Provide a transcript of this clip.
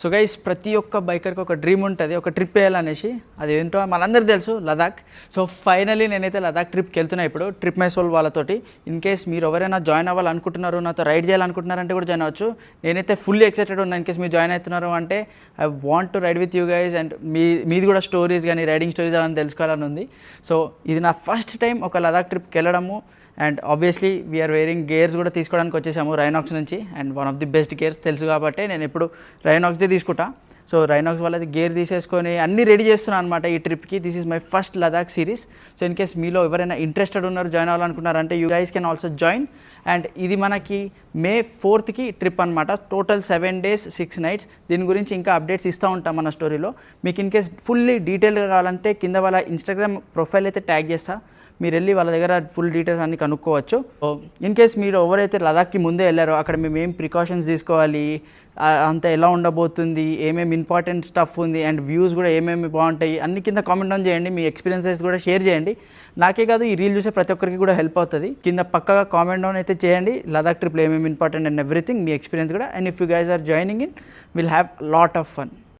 So guys ప్రతి ఒక్క బైకర్కి ఒక డ్రీమ్ ఉంటుంది, ఒక ట్రిప్ వేయాలనేసి. అది ఏంటో మనందరికీ తెలుసు, లదాఖ్. సో ఫైనలీ నేనైతే లదాఖ్ ట్రిప్కి వెళ్తున్నా ఇప్పుడు, ట్రిప్ మై సోల్ వాళ్ళతోటి. ఇన్ కేస్ మీరు ఎవరైనా జాయిన్ అవ్వాలనుకుంటున్నారు, నాతో రైడ్ చేయాలనుకుంటున్నారంటే కూడా జాయిన్ అవ్వచ్చు. నేనైతే ఫుల్లీ ఎక్సైటెడ్ ఉన్నా. ఇన్ కేస్ మీరు జాయిన్ అవుతున్నారు అంటే I want to ride with you guys. And మీది కూడా స్టోరీస్ కానీ రైడింగ్ స్టోరీస్ అని తెలుసుకోవాలని ఉంది. సో ఇది నా ఫస్ట్ టైం ఒక లదాఖ్ ట్రిప్కి వెళ్ళడము. And obviously we're wearing gears కూడా తీసుకోవడానికి వచ్చేసాము రైనాక్స్ నుంచి. And one of the best gears తెలుసు కాబట్టి నేను ఎప్పుడు రైనాక్స్దే తీసుకుంటా. సో రైనాక్స్ వాళ్ళది గేర్ తీసేసుకొని అన్నీ రెడీ చేస్తున్నాను అనమాట ఈ ట్రిప్కి. This is my first Ladakh series. So in case మీలో ఎవరైనా ఇంట్రెస్టెడ్ ఉన్నారు, జాయిన్ అవ్వాలనుకున్నారంటే you guys can also join. And ఇది మనకి May 4th ట్రిప్ అనమాట. Total 7 days 6 nights. దీని గురించి ఇంకా అప్డేట్స్ ఇస్తూ ఉంటాం మన స్టోరీలో. మీకు ఇన్ కేస్ ఫుల్లీ డీటెయిల్గా కావాలంటే కింద వాళ్ళ ఇన్స్టాగ్రామ్ ప్రొఫైల్ అయితే ట్యాగ్ చేస్తా, మీరు వెళ్ళి వాళ్ళ దగ్గర ఫుల్ డీటెయిల్స్ అన్ని కనుక్కోవచ్చు. ఇన్ కేస్ మీరు ఎవరైతే లదాఖ్కి ముందే వెళ్ళారో అక్కడ మేము ఏం ప్రికాషన్స్ తీసుకోవాలి, అంతా ఎలా ఉండబోతుంది, ఏమేమి ఇంపార్టెంట్ స్టఫ్ ఉంది, అండ్ వ్యూస్ కూడా ఏమేమి బాగుంటాయి అన్ని కింద కామెంట్ డౌన్ చేయండి. మీ ఎక్స్పీరియన్సెస్ కూడా షేర్ చేయండి. నాకే కాదు, ఈ రీల్ చూసే ప్రతి ఒక్కరికి కూడా హెల్ప్ అవుతుంది. కింద పక్కగా కామెంట్ డౌన్ అయితే చేయండి లదాఖ్ ట్రిప్లో ఏమేమి ఇంపార్టెంట్ అండ్ ఎవ్రీథింగ్, మీ ఎక్స్పీరియన్స్ కూడా. And if you guys are joining in, will have lot of fun.